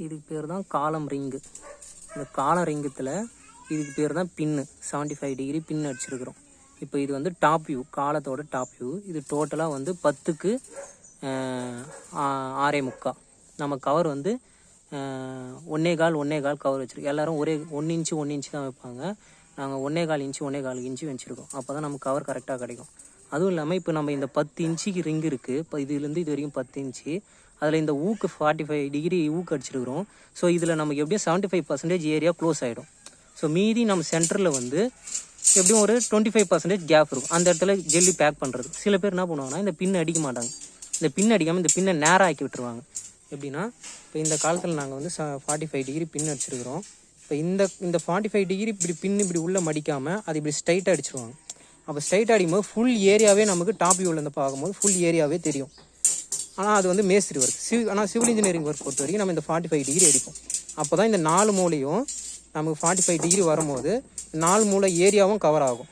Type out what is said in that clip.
இதுக்கு பேர் தான் காலம் ரிங்கு. இந்த காலம் ரிங்கத்தில் இதுக்கு பேர் தான் பின்னு. 75 டிகிரி பின் அடிச்சிருக்கிறோம். இப்போ இது வந்து டாப் வியூ, காலத்தோட டாப் வியூ. இது டோட்டலாக வந்து 10க்கு 6.25. நம்ம கவர் வந்து 1.25 கவர் வச்சுருக்கோம். எல்லோரும் ஒரே 1 இன்ச்சு 1 இன்ச்சு தான் வைப்பாங்க. நாங்கள் 1.25 இன்ச்சு 1.25 இன்ச்சு வச்சுருக்கோம். அப்போ தான் நமக்கு கவர் கரெக்டாக கிடைக்கும். அதுவும் இல்லாமல் இப்போ நம்ம இந்த 10 இன்ச்சுக்கு ரிங் இருக்குது. இப்போ இதுலேருந்து இது வரைக்கும் 10 இன்ச்சு. அதில் இந்த ஊக்கு 45 டிகிரி ஊக்கு அடிச்சிருக்கிறோம். ஸோ இதில் நமக்கு எப்படியும் 75% ஏரியா க்ளோஸ் ஆகிடும். ஸோ மீதி நம்ம சென்டரில் வந்து எப்படியும் ஒரு 25% கேப் இருக்கும். அந்த இடத்துல ஜெல்லி பேக் பண்ணுறது. சில பேர் என்ன பண்ணுவாங்கன்னா இந்த பின் அடிக்க மாட்டாங்க. இந்த பின் அடிக்காமல் இந்த பின்னை நேராக ஆக்கி விட்டுருவாங்க. எப்படின்னா இப்போ இந்த காலத்தில் நாங்கள் வந்து 45 டிகிரி பின் அடிச்சிருக்கிறோம். இப்போ இந்த 45 டிகிரி இப்படி உள்ளே மடிக்காமல் அது இப்படி ஸ்ட்ரைட்டாக அடிச்சிருவாங்க. அப்போ ஸ்ட்ரைட்டாக அடிக்கும்போது ஃபுல் ஏரியாவே நமக்கு டாப் வியூவில் இருந்து பார்க்கும்போது ஃபுல் ஏரியாவே தெரியும். ஆனால் அது வந்து மேஸ்திரி ஒர்க். ஆனால் சிவில் இன்ஜினியரிங் ஒர்க் பொறுத்த வரைக்கும் நம்ம இந்த 45 டிகிரி அடிப்போம். அப்போ தான் இந்த 4 மூலையும் நமக்கு 45 டிகிரி வரும்போது 4 மூலை ஏரியாவும் கவர் ஆகும்.